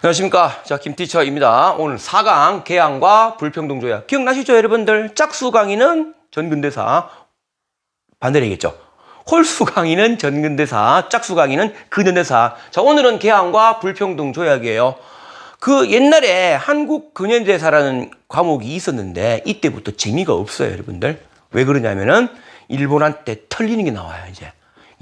안녕하십니까. 자, 김티처입니다. 오늘 4강 개항과 불평등 조약. 기억나시죠, 여러분들? 짝수 강의는 전근대사, 반대되겠죠. 홀수 강의는 전근대사, 짝수 강의는 근현대사. 자, 오늘은 개항과 불평등 조약이에요. 그 옛날에 한국 근현대사라는 과목이 있었는데 이때부터 재미가 없어요, 여러분들. 왜 그러냐면은 일본한테 털리는 게 나와요, 이제.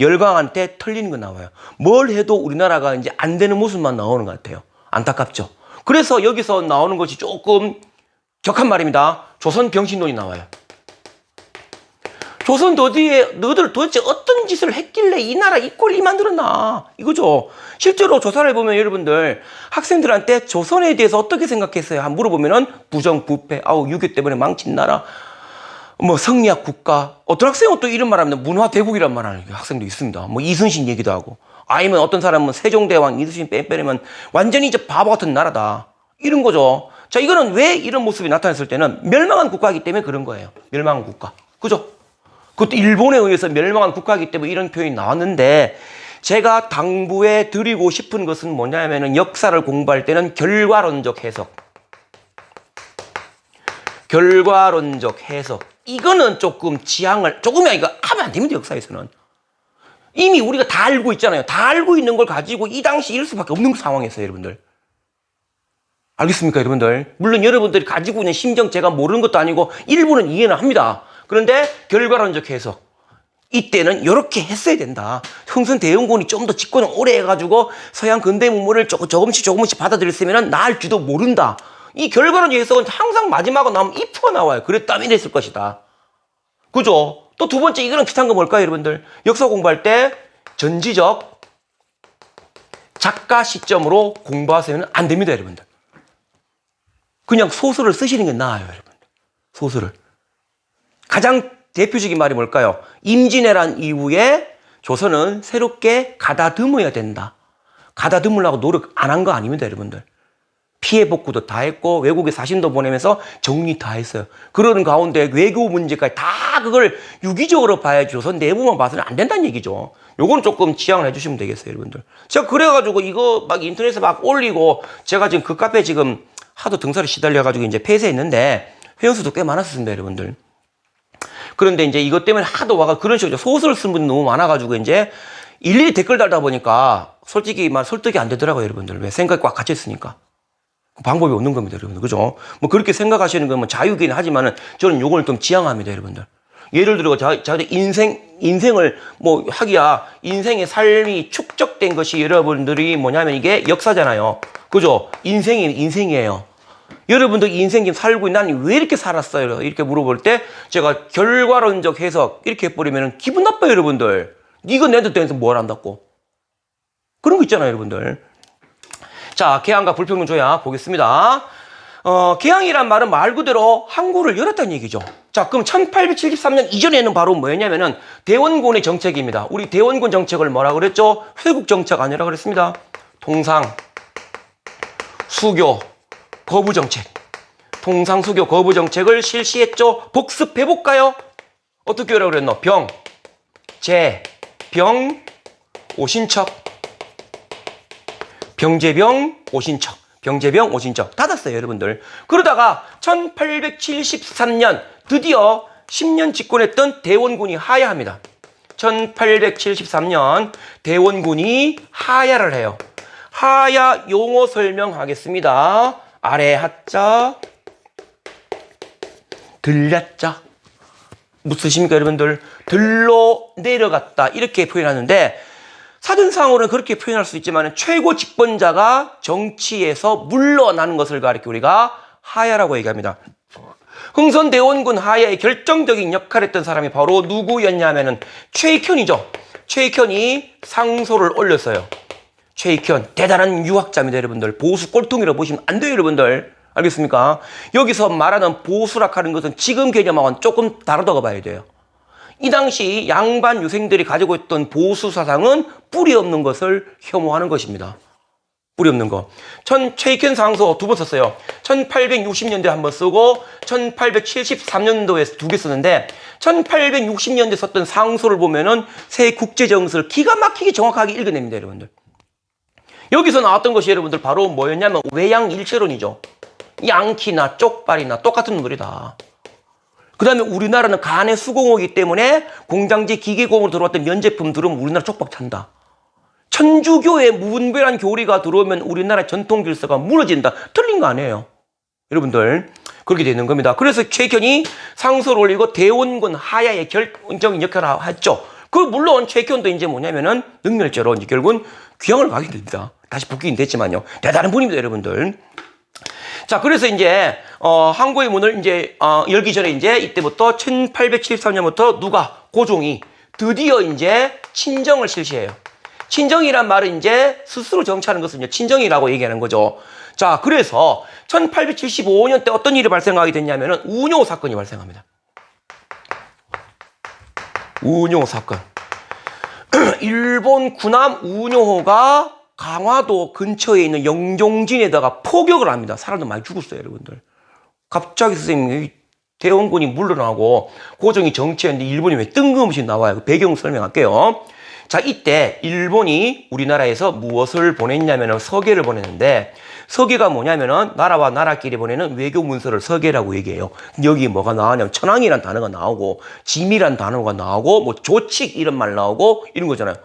열강한테 털리는 거 나와요. 뭘 해도 우리나라가 이제 안 되는 모습만 나오는 것 같아요. 안타깝죠. 그래서 여기서 나오는 것이 조금 격한 말입니다. 조선 병신론이 나와요. 조선 너희들 도대체 어떤 짓을 했길래 이 나라 이 꼴이 만들었나, 이거죠. 실제로 조사를 보면 여러분들 학생들한테 조선에 대해서 어떻게 생각했어요? 한번 물어보면은 부정부패, 아우 6.25 때문에 망친 나라, 뭐 성리학 국가. 어떤 학생은 또 이런 말합니다. 문화대국이란 말하는 학생도 있습니다. 뭐 이순신 얘기도 하고, 아니면 어떤 사람은 세종대왕 이순신 빼빼면 완전히 이제 바보 같은 나라다, 이런 거죠. 자, 이거는 왜 이런 모습이 나타났을 때는 멸망한 국가이기 때문에 그런 거예요. 멸망한 국가, 그죠? 그것도 일본에 의해서 멸망한 국가이기 때문에 이런 표현이 나왔는데, 제가 당부해 드리고 싶은 것은 뭐냐면은 역사를 공부할 때는 결과론적 해석, 결과론적 해석, 이거는 조금 지향을 조금이야 이거 하면 안 됩니다. 역사에서는 이미 우리가 다 알고 있잖아요. 다 알고 있는 걸 가지고 이 당시 이럴 수밖에 없는 상황이었어요, 여러분들. 알겠습니까, 여러분들? 물론 여러분들이 가지고 있는 심정 제가 모르는 것도 아니고 일부는 이해는 합니다. 그런데 결과론적 해석, 이때는 이렇게 했어야 된다. 흥선대원군이 좀 더 집권을 오래 해가지고 서양 근대 문물을 조금씩 받아들였으면 나을지도 모른다. 이 결과론적 해석은 항상 마지막으로 나오면 if가 나와요. 그랬다면 이랬을 것이다, 그죠? 또 두 번째, 이거는 비슷한 거 뭘까요, 여러분들? 역사 공부할 때 전지적 작가 시점으로 공부하시면 안 됩니다, 여러분들. 그냥 소설을 쓰시는 게 나아요, 여러분들. 소설을. 가장 대표적인 말이 뭘까요? 임진왜란 이후에 조선은 새롭게 가다듬어야 된다. 가다듬으려고 노력 안 한 거 아닙니다, 여러분들. 피해 복구도 다 했고 외국에 사신도 보내면서 정리 다 했어요. 그러는 가운데 외교 문제까지 다 그걸 유기적으로 봐야지 조선 내부만 봐서는 안 된다는 얘기죠. 요거는 조금 지양을 해주시면 되겠어요, 여러분들. 제가 그래가지고 이거 막 인터넷에 막 올리고, 제가 지금 그 카페 지금 하도 등살이 시달려가지고 이제 폐쇄했는데 회원수도 꽤 많았습니다, 여러분들. 그런데 이제 이것 때문에 하도 와가 그런 식으로 소설을 쓴 분이 너무 많아가지고 이제 일일이 댓글 달다 보니까 솔직히 말 설득이 안 되더라고요, 여러분들. 왜? 생각이 꽉 갇혀있으니까. 방법이 없는 겁니다, 여러분들. 그죠? 뭐 그렇게 생각하시는 건 뭐 자유긴 하지만은 저는 요걸 좀 지향합니다, 여러분들. 예를 들어 자기 인생을 뭐 하기야, 인생의 삶이 축적된 것이 여러분들이 뭐냐면 이게 역사잖아요. 그죠? 인생이에요. 여러분들 인생 지금 살고 있는, 나는 왜 이렇게 살았어요? 이렇게 물어볼 때 제가 결과론적 해석 이렇게 해버리면 기분 나빠요, 여러분들. 이거 내한테 대해서 뭘 한다고. 그런 거 있잖아요, 여러분들. 자, 개항과 불평등 조약 보겠습니다. 개항이란 말은 말 그대로 항구를 열었다는 얘기죠. 자, 그럼 1873년 이전에는 바로 뭐였냐면은 대원군의 정책입니다. 우리 대원군 정책을 뭐라 그랬죠? 회국 정책 아니라 그랬습니다. 통상, 수교, 거부 정책. 통상, 수교, 거부 정책을 실시했죠. 복습해볼까요? 어떻게 하라고 그랬노? 병, 제, 병, 오신척. 병제병, 오신척. 병제병, 오신척. 닫았어요, 여러분들. 그러다가 1873년 드디어 10년 집권했던 대원군이 하야합니다. 1873년 대원군이 하야를 해요. 하야 용어 설명하겠습니다. 아래 하자, 들렸자. 무슨 뜻입니까, 여러분들? 들로 내려갔다, 이렇게 표현하는데, 사전상으로는 그렇게 표현할 수 있지만 최고 집권자가 정치에서 물러나는 것을 가리켜 우리가 하야라고 얘기합니다. 흥선대원군 하야의 결정적인 역할을 했던 사람이 바로 누구였냐면은 최익현이죠. 최익현이 상소를 올렸어요. 최익현, 대단한 유학자입니다, 여러분들. 보수 꼴통이라고 보시면 안 돼요, 여러분들. 알겠습니까? 여기서 말하는 보수라고 하는 것은 지금 개념하고는 조금 다르다고 봐야 돼요. 이 당시 양반 유생들이 가지고 있던 보수 사상은 뿌리 없는 것을 혐오하는 것입니다. 뿌리 없는 거. 최익현 상소 두 번 썼어요. 1860년대 한 번 쓰고 1873년도에 두 개 썼는데, 1860년대 썼던 상소를 보면은 새 국제 정서를 기가 막히게 정확하게 읽어냅니다, 여러분들. 여기서 나왔던 것이 여러분들 바로 뭐였냐면 외양일체론이죠. 양키나 쪽발이나 똑같은 놈들이다. 그 다음에 우리나라는 간의 수공업이기 때문에 공장지 기계공으로 들어왔던 면제품들은 우리나라 쪽박 찬다. 천주교의 무분별한 교리가 들어오면 우리나라 전통 질서가 무너진다. 틀린 거 아니에요. 여러분들 그렇게 되는 겁니다. 그래서 최견이 상소를 올리고 대원군 하야의 결정적인 역할을 했죠. 그 물론 최견도 이제 뭐냐면은 능멸죄로 이제 결국은 귀향을 가게 됩니다. 다시 복귀는 됐지만요. 대단한 분입니다, 여러분들. 자, 그래서 이제 항구의 문을 이제 열기 전에 이제 이때부터 1873년부터 누가 고종이 드디어 이제 친정을 실시해요. 친정이란 말은 이제 스스로 정치하는 것은 이제 친정이라고 얘기하는 거죠. 자, 그래서 1875년 때 어떤 일이 발생하게 됐냐면은 우뇨 사건이 발생합니다. 우뇨 사건. 일본 군함 우뇨호가 강화도 근처에 있는 영종진에다가 포격을 합니다. 사람들 많이 죽었어요, 여러분들. 갑자기 선생님이 대원군이 물러나고 고종이 정치했는데 일본이 왜 뜬금없이 나와요? 그 배경 설명할게요. 자, 이때 일본이 우리나라에서 무엇을 보냈냐면은 서계를 보냈는데, 서계가 뭐냐면은 나라와 나라끼리 보내는 외교 문서를 서계라고 얘기해요. 여기 뭐가 나오냐면 천황이란 단어가 나오고 짐이란 단어가 나오고 뭐 조칙 이런 말 나오고 이런 거잖아요.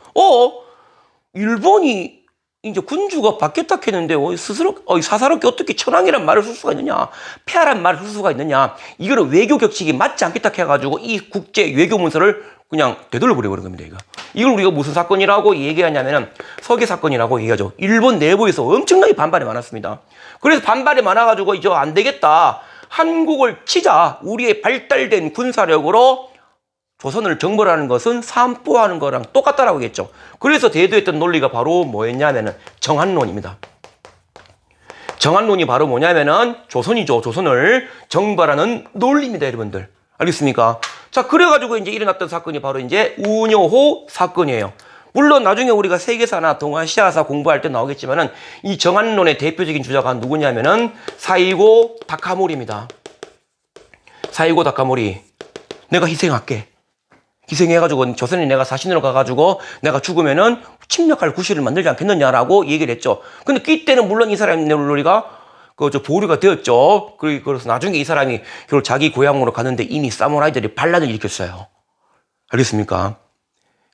일본이 이제 군주가 바뀌었다 했는데 스스로 사사롭게 어떻게 천황이란 말을 쓸 수가 있느냐, 폐하란 말을 쓸 수가 있느냐, 이거는 외교 격식이 맞지 않겠다 해가지고 이 국제 외교 문서를 그냥 되돌려 버려버린 겁니다. 이걸 우리가 무슨 사건이라고 얘기하냐면은 서계 사건이라고 얘기하죠. 일본 내부에서 엄청나게 반발이 많았습니다. 그래서 반발이 많아가지고 이제 안 되겠다, 한국을 치자, 우리의 발달된 군사력으로 조선을 정벌하는 것은 산보하는 거랑 똑같다라고 했죠. 그래서 대두했던 논리가 바로 뭐였냐면은 정한론입니다. 정한론이 바로 뭐냐면은 조선이죠. 조선을 정벌하는 논리입니다, 여러분들. 알겠습니까? 자, 그래가지고 이제 일어났던 사건이 바로 이제 우뇨호 사건이에요. 물론 나중에 우리가 세계사나 동아시아사 공부할 때 나오겠지만은 이 정한론의 대표적인 주자가 누구냐면은 사이고 다카모리입니다. 사이고 다카모리. 내가 희생할게. 희생해가지고 조선에 내가 사신으로 가가지고 내가 죽으면은 침략할 구실을 만들지 않겠느냐라고 얘기를 했죠. 근데 그때는 물론 이 사람의 논리가 보류가 되었죠. 그래서 나중에 이 사람이 결국 자기 고향으로 가는데 이미 사무라이들이 반란을 일으켰어요. 알겠습니까?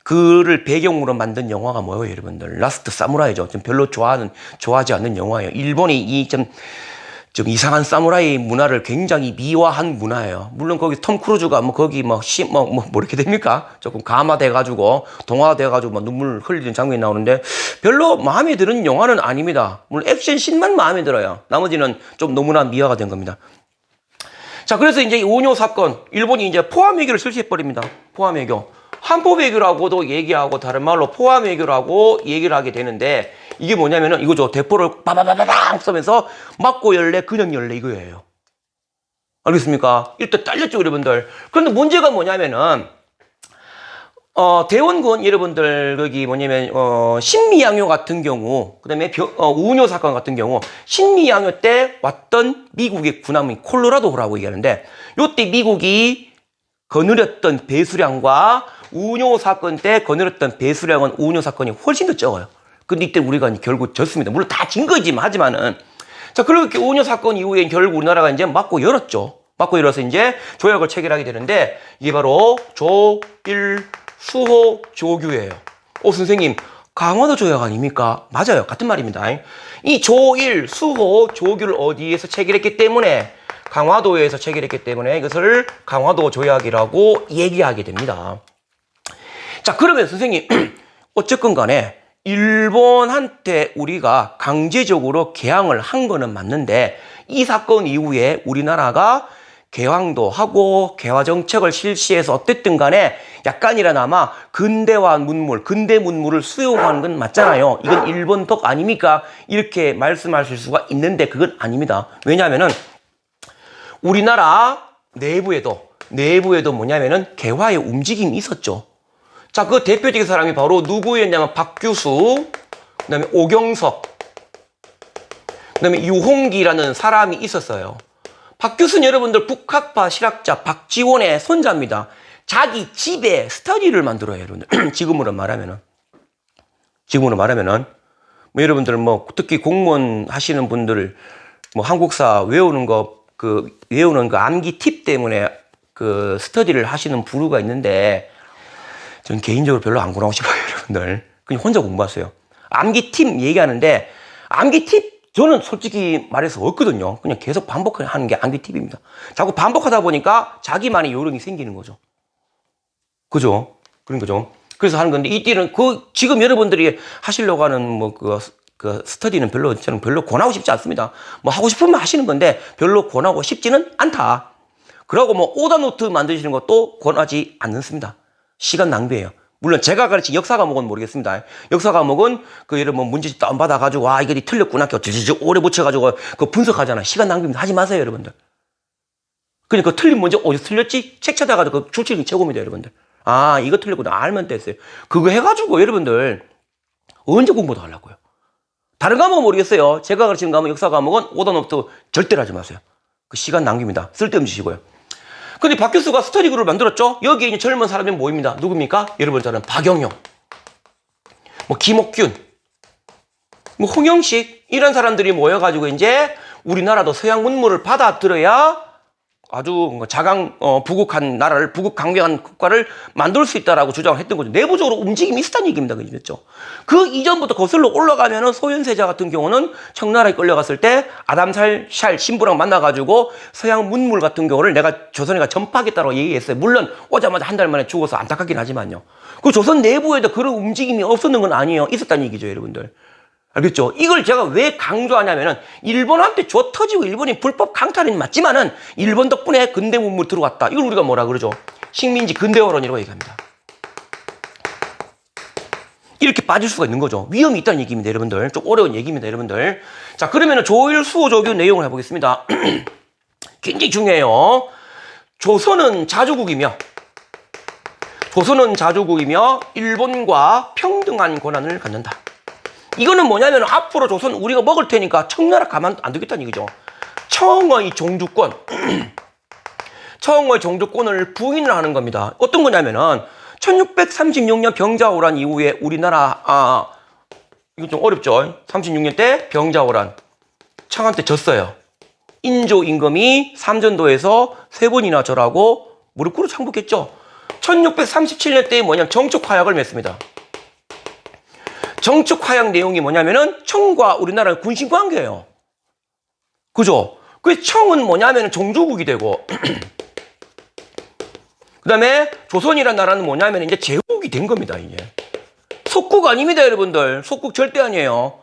그를 배경으로 만든 영화가 뭐예요, 여러분들? 라스트 사무라이죠. 좀 별로 좋아하지 않는 영화예요. 일본이 좀 이상한 사무라이 문화를 굉장히 미화한 문화예요. 물론 거기 톰 크루즈가 이렇게 됩니까? 조금 감화돼가지고, 동화돼가지고 눈물 흘리는 장면이 나오는데 별로 마음에 드는 영화는 아닙니다. 물론 액션씬만 마음에 들어요. 나머지는 좀 너무나 미화가 된 겁니다. 자, 그래서 이제 우뇨 사건, 일본이 이제 포함외교를 실시해버립니다. 포함외교. 한포외교라고도 얘기하고 다른 말로 포함외교라고 얘기를 하게 되는데, 이게 뭐냐면은 이거죠. 대포를 빠바바바방 쏘면서 맞고 열래 그냥 열래 이거예요. 알겠습니까? 일단 딸렸죠, 여러분들. 그런데 문제가 뭐냐면은 대원군 여러분들 거기 뭐냐면 신미양요 같은 경우, 그다음에 우뇨 사건 같은 경우 신미양요 때 왔던 미국의 군함이 콜로라도호라고 얘기하는데, 요때 미국이 거느렸던 배수량과 우뇨 사건 때 거느렸던 배수량은 우뇨 사건이 훨씬 더 적어요. 근데 이때 우리가 결국 졌습니다. 물론 다 진 거지만 하지만은. 자, 그렇게 우뇨 사건 이후에 결국 우리나라가 이제 맞고 열었죠. 맞고 열어서 이제 조약을 체결하게 되는데, 이게 바로 조일 수호 조규예요. 선생님, 강화도 조약 아닙니까? 맞아요. 같은 말입니다. 이 조일 수호 조규를 어디에서 체결했기 때문에, 강화도에서 체결했기 때문에 이것을 강화도 조약이라고 얘기하게 됩니다. 자, 그러면 선생님, 어쨌건 간에 일본한테 우리가 강제적으로 개항을 한 거는 맞는데, 이 사건 이후에 우리나라가 개항도 하고 개화 정책을 실시해서 어쨌든 간에 약간이라나마 근대 문물을 수용하는 건 맞잖아요. 이건 일본 덕 아닙니까? 이렇게 말씀하실 수가 있는데 그건 아닙니다. 왜냐하면은 우리나라 내부에도 뭐냐면은 개화의 움직임이 있었죠. 자, 그 대표적인 사람이 바로 누구였냐면 박규수, 그 다음에 오경석, 그 다음에 유홍기라는 사람이 있었어요. 박규수는 여러분들 북학파 실학자 박지원의 손자입니다. 자기 집에 스터디를 만들어요, 여러분들. 지금으로 말하면은 뭐 여러분들 뭐 특히 공무원 하시는 분들 뭐 한국사 외우는 외우는 그 암기 팁 때문에 그 스터디를 하시는 부류가 있는데 전 개인적으로 별로 안 권하고 싶어요, 여러분들. 그냥 혼자 공부하세요. 암기 팁 얘기하는데 암기 팁 저는 솔직히 말해서 없거든요. 그냥 계속 반복하는 게 암기 팁입니다. 자꾸 반복하다 보니까 자기만의 요령이 생기는 거죠. 그죠? 그런 거죠. 그래서 하는 건데 이때는 지금 여러분들이 하시려고 하는 그 스터디는 저는 별로 권하고 싶지 않습니다. 뭐 하고 싶으면 하시는 건데 별로 권하고 싶지는 않다. 그러고 뭐 오더노트 만드시는 것도 권하지 않습니다. 시간 낭비예요. 물론 제가 가르친 역사 과목은 모르겠습니다. 역사 과목은 여러분 뭐 문제집 다운받아가지고 이게 틀렸구나 오래 붙여가지고 그 분석하잖아. 시간 낭비입니다. 하지 마세요, 여러분들. 그러니까 틀린 문제 어디서 틀렸지? 책 찾아가지고 그 출처는 최고입니다, 여러분들. 이거 틀렸구나. 알면 됐어요. 그거 해가지고 여러분들 언제 공부 더 하려고요? 다른 과목은 모르겠어요. 제가 가르치는 과목, 역사 과목은 오더노트 절대로 하지 마세요. 그 시간 낭비입니다. 쓸데없는 짓이고요. 근데 박 교수가 스터디 그룹을 만들었죠? 여기에 있는 젊은 사람이 모입니다. 누굽니까? 여러분 저는 박영영, 뭐 김옥균, 뭐 홍영식 이런 사람들이 모여가지고 이제 우리나라도 서양 문물을 받아들여야 아주 부국한 나라를, 부국 강경한 국가를 만들 수 있다라고 주장을 했던 거죠. 내부적으로 움직임이 있었다는 얘기입니다. 그죠? 그 이전부터 거슬러 올라가면은 소현세자 같은 경우는 청나라에 끌려갔을 때 아담살 신부랑 만나가지고 서양 문물 같은 경우를 조선에가 전파하겠다고 얘기했어요. 물론 오자마자 한 달 만에 죽어서 안타깝긴 하지만요. 그 조선 내부에도 그런 움직임이 없었는 건 아니에요. 있었다는 얘기죠, 여러분들. 알겠죠? 이걸 제가 왜 강조하냐면은 일본한테 줘 터지고 일본이 불법 강탈은 맞지만은 일본 덕분에 근대 문물이 들어왔다. 이걸 우리가 뭐라 그러죠? 식민지 근대화론이라고 얘기합니다. 이렇게 빠질 수가 있는 거죠. 위험이 있다는 얘기입니다, 여러분들. 좀 어려운 얘기입니다, 여러분들. 자, 그러면은 조일 수호조교 내용을 해보겠습니다. 굉장히 중요해요. 조선은 자주국이며 일본과 평등한 권한을 갖는다. 이거는 뭐냐면 앞으로 조선 우리가 먹을 테니까 청나라 가만 안 두겠다는 얘기죠. 청의 종주권을 부인을 하는 겁니다. 어떤 거냐면은 1636년 병자호란 이후에 우리나라 이거 좀 어렵죠. 36년 때 병자호란 청한테 졌어요. 인조 임금이 삼전도에서 3번이나 절하고 무릎 꿇어 창복했죠. 1637년 때에 뭐냐면 정축화약을 맺습니다. 정축화약 내용이 뭐냐면은 청과 우리나라는 군신 관계예요. 그죠? 그 청은 뭐냐면은 종주국이 되고 그다음에 조선이라는 나라는 뭐냐면 이제 제국이 된 겁니다. 이제 속국 아닙니다, 여러분들. 속국 절대 아니에요.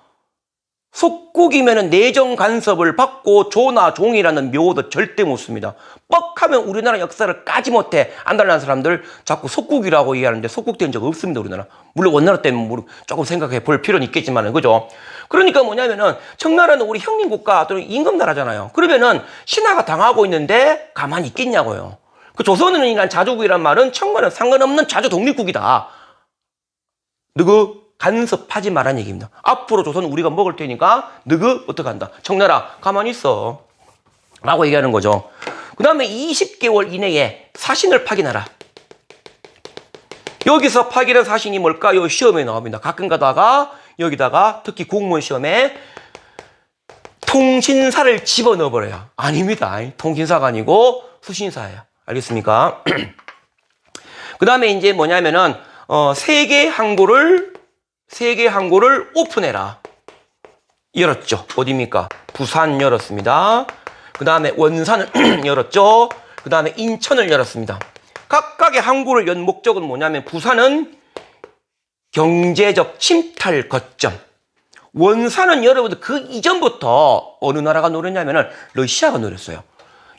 속국이면은 내정 간섭을 받고 조나 종이라는 묘도 절대 못 씁니다. 뻑하면 우리나라 역사를 까지 못해 안달난 사람들 자꾸 속국이라고 얘기하는데 속국된 적 없습니다, 우리나라. 물론 원나라 때문에 조금 생각해 볼 필요는 있겠지만은, 그죠? 그러니까 뭐냐면은 청나라는 우리 형님국가 또는 임금나라잖아요. 그러면은 신하가 당하고 있는데 가만히 있겠냐고요. 그 조선은 이란 자주국이란 말은 청과는 상관없는 자주 독립국이다. 누구? 간섭하지 말라는 얘기입니다. 앞으로 조선 우리가 먹을 테니까 너그 어떻게 한다? 청나라 가만히 있어 라고 얘기하는 거죠. 그 다음에 20개월 이내에 사신을 파견하라. 여기서 파견한 사신이 뭘까요? 시험에 나옵니다. 가끔 가다가 여기다가 특히 공무원 시험에 통신사를 집어넣어버려요. 아닙니다. 통신사가 아니고 수신사예요. 알겠습니까? 그 다음에 이제 뭐냐면은 세계 항구를 오픈해라. 열었죠. 어디입니까? 부산 열었습니다. 그 다음에 원산을 열었죠. 그 다음에 인천을 열었습니다. 각각의 항구를 연 목적은 뭐냐면 부산은 경제적 침탈 거점. 원산은 여러분들 그 이전부터 어느 나라가 노렸냐면은 러시아가 노렸어요.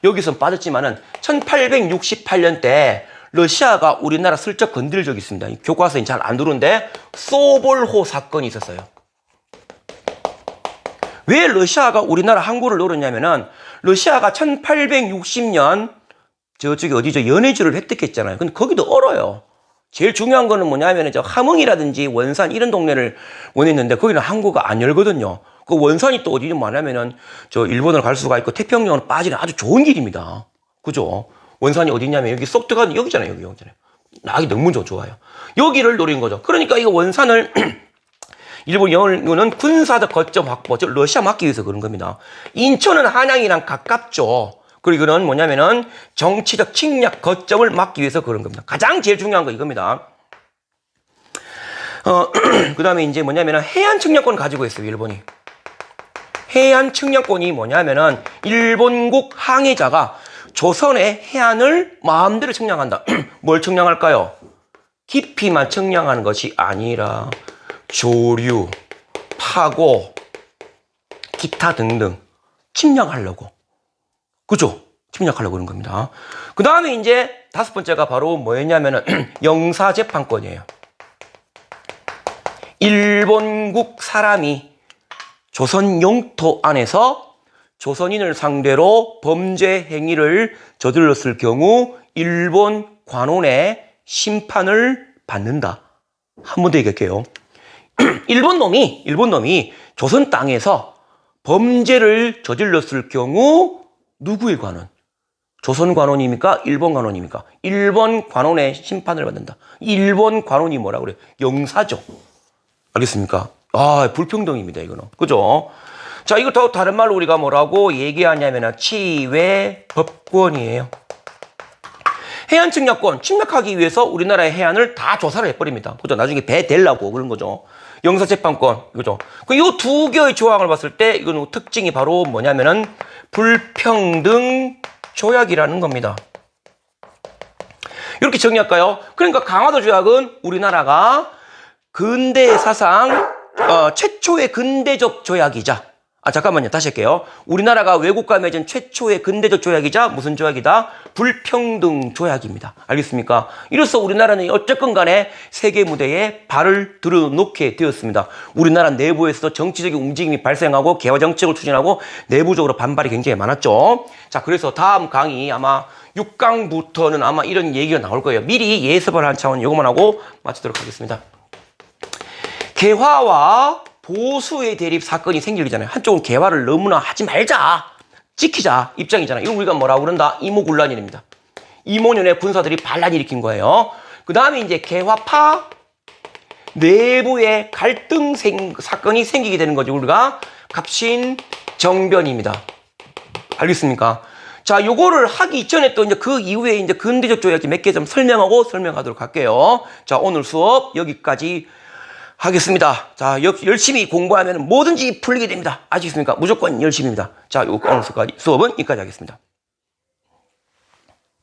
여기선 빠졌지만은 1868년 때 러시아가 우리나라 슬쩍 건드린 적이 있습니다. 교과서에 잘 안 들어오는데 소볼호 사건이 있었어요. 왜 러시아가 우리나라 항구를 노렸냐면은 러시아가 1860년 저쪽에 어디죠? 연해주를 획득했잖아요. 근데 거기도 얼어요. 제일 중요한 거는 뭐냐면 함흥이라든지 원산 이런 동네를 원했는데 거기는 항구가 안 열거든요. 그 원산이 또 어디냐 말하면은 저 일본을 갈 수가 있고 태평양으로 빠지는 아주 좋은 길입니다. 그죠? 원산이 어디냐면 여기 쏙 들어가는 여기잖아요. 여기잖아요. 나기 너무 좋아요. 여기를 노린 거죠. 그러니까 이거 원산을 일본 연구는 군사적 거점 확보, 즉 러시아 막기 위해서 그런 겁니다. 인천은 한양이랑 가깝죠. 그리고 이거는 뭐냐면은 정치적 침략 거점을 막기 위해서 그런 겁니다. 가장 제일 중요한 거 이겁니다. 그 다음에 이제 뭐냐면은 해안 측량권 가지고 있어요, 일본이. 해안 측량권이 뭐냐면은 일본국 항해자가 조선의 해안을 마음대로 측량한다. 뭘 측량할까요? 깊이만 측량하는 것이 아니라 조류, 파고, 기타 등등 침략하려고. 그죠? 침략하려고 그런 겁니다. 그 다음에 이제 다섯 번째가 바로 뭐였냐면은 영사재판권이에요. 일본국 사람이 조선 영토 안에서 조선인을 상대로 범죄 행위를 저질렀을 경우 일본 관원의 심판을 받는다. 한 번 더 얘기할게요. 일본 놈이 조선 땅에서 범죄를 저질렀을 경우 누구의 관원? 조선 관원입니까? 일본 관원입니까? 일본 관원의 심판을 받는다. 일본 관원이 뭐라 그래요? 영사죠. 알겠습니까? 아, 불평등입니다, 이거는. 그죠? 자, 이거 더 다른 말로 우리가 뭐라고 얘기하냐면 치외법권이에요. 해안 측량권 침략하기 위해서 우리나라의 해안을 다 조사를 해버립니다. 그죠? 나중에 배 대려고 그런 거죠. 영사재판권, 그죠? 이 두 개의 조항을 봤을 때 이건 특징이 바로 뭐냐면은 불평등 조약이라는 겁니다. 이렇게 정리할까요? 그러니까 강화도 조약은 우리나라가 근대 사상 최초의 근대적 조약이자, 잠깐만요. 다시 할게요. 우리나라가 외국과 맺은 최초의 근대적 조약이자 무슨 조약이다? 불평등 조약입니다. 알겠습니까? 이로써 우리나라는 어쨌건 간에 세계 무대에 발을 들어놓게 되었습니다. 우리나라 내부에서도 정치적인 움직임이 발생하고 개화 정책을 추진하고 내부적으로 반발이 굉장히 많았죠. 자, 그래서 다음 강의 아마 6강부터는 아마 이런 얘기가 나올 거예요. 미리 예습을 한 차원 요것만 하고 마치도록 하겠습니다. 개화와 보수의 대립 사건이 생기잖아요. 한쪽은 개화를 너무나 하지 말자, 지키자 입장이잖아요. 이거 우리가 뭐라고 그런다? 이모군란일입니다. 이모년의 군사들이 반란 일으킨 거예요. 그 다음에 이제 개화파 내부의 갈등 사건이 생기게 되는 거죠. 우리가 갑신정변입니다. 알겠습니까? 자, 요거를 하기 전에 또 이제 그 이후에 이제 근대적 조약 몇 개 좀 설명하도록 할게요. 자, 오늘 수업 여기까지 하겠습니다. 자, 열심히 공부하면 뭐든지 풀리게 됩니다. 아시겠습니까? 무조건 열심히입니다. 자, 오늘 수업은 여기까지 하겠습니다.